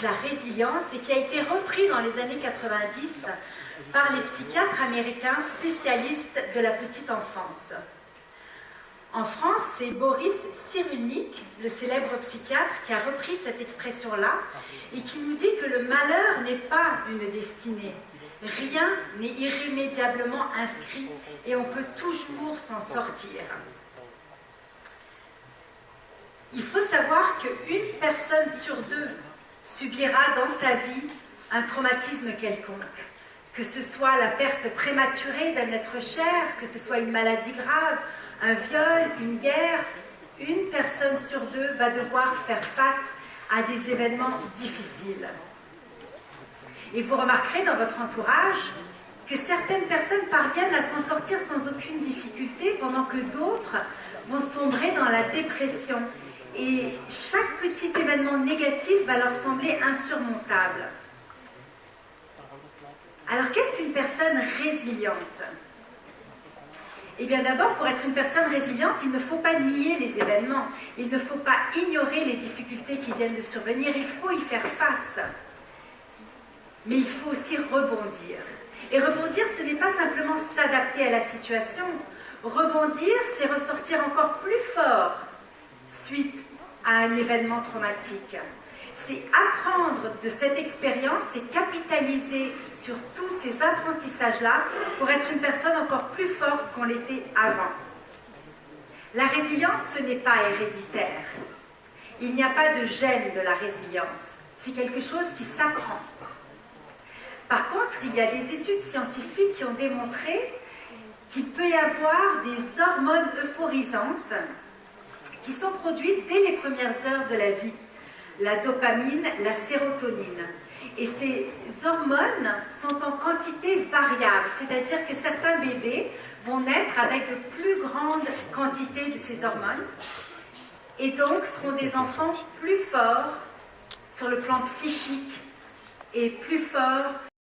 La résilience et qui a été repris dans les années 90 par les psychiatres américains spécialistes de la petite enfance. En France, c'est Boris Cyrulnik, le célèbre psychiatre, qui a repris cette expression-là et qui nous dit que le malheur n'est pas une destinée. Rien n'est irrémédiablement inscrit et on peut toujours s'en sortir. Il faut savoir qu'une personne sur deux subira dans sa vie un traumatisme quelconque, que ce soit la perte prématurée d'un être cher, que ce soit une maladie grave, un viol, une guerre. Une personne sur deux va devoir faire face à des événements difficiles. Et vous remarquerez dans votre entourage que certaines personnes parviennent à s'en sortir sans aucune difficulté, pendant que d'autres vont sombrer dans la dépression. Et chaque petit événement négatif va leur sembler insurmontable. Alors, qu'est-ce qu'une personne résiliente? Eh bien, d'abord, pour être une personne résiliente, il ne faut pas nier les événements. Il ne faut pas ignorer les difficultés qui viennent de survenir. Il faut y faire face. Mais il faut aussi rebondir. Et rebondir, ce n'est pas simplement s'adapter à la situation. Rebondir, c'est ressortir encore plus fort suite à un événement traumatique. C'est apprendre de cette expérience, c'est capitaliser sur tous ces apprentissages-là pour être une personne encore plus forte qu'on l'était avant. La résilience, ce n'est pas héréditaire. Il n'y a pas de gène de la résilience. C'est quelque chose qui s'apprend. Par contre, il y a des études scientifiques qui ont démontré qu'il peut y avoir des hormones euphorisantes qui sont produites dès les premières heures de la vie. La dopamine, la sérotonine. Et ces hormones sont en quantité variable, c'est-à-dire que certains bébés vont naître avec de plus grandes quantités de ces hormones et donc seront des enfants plus forts sur le plan psychique et plus forts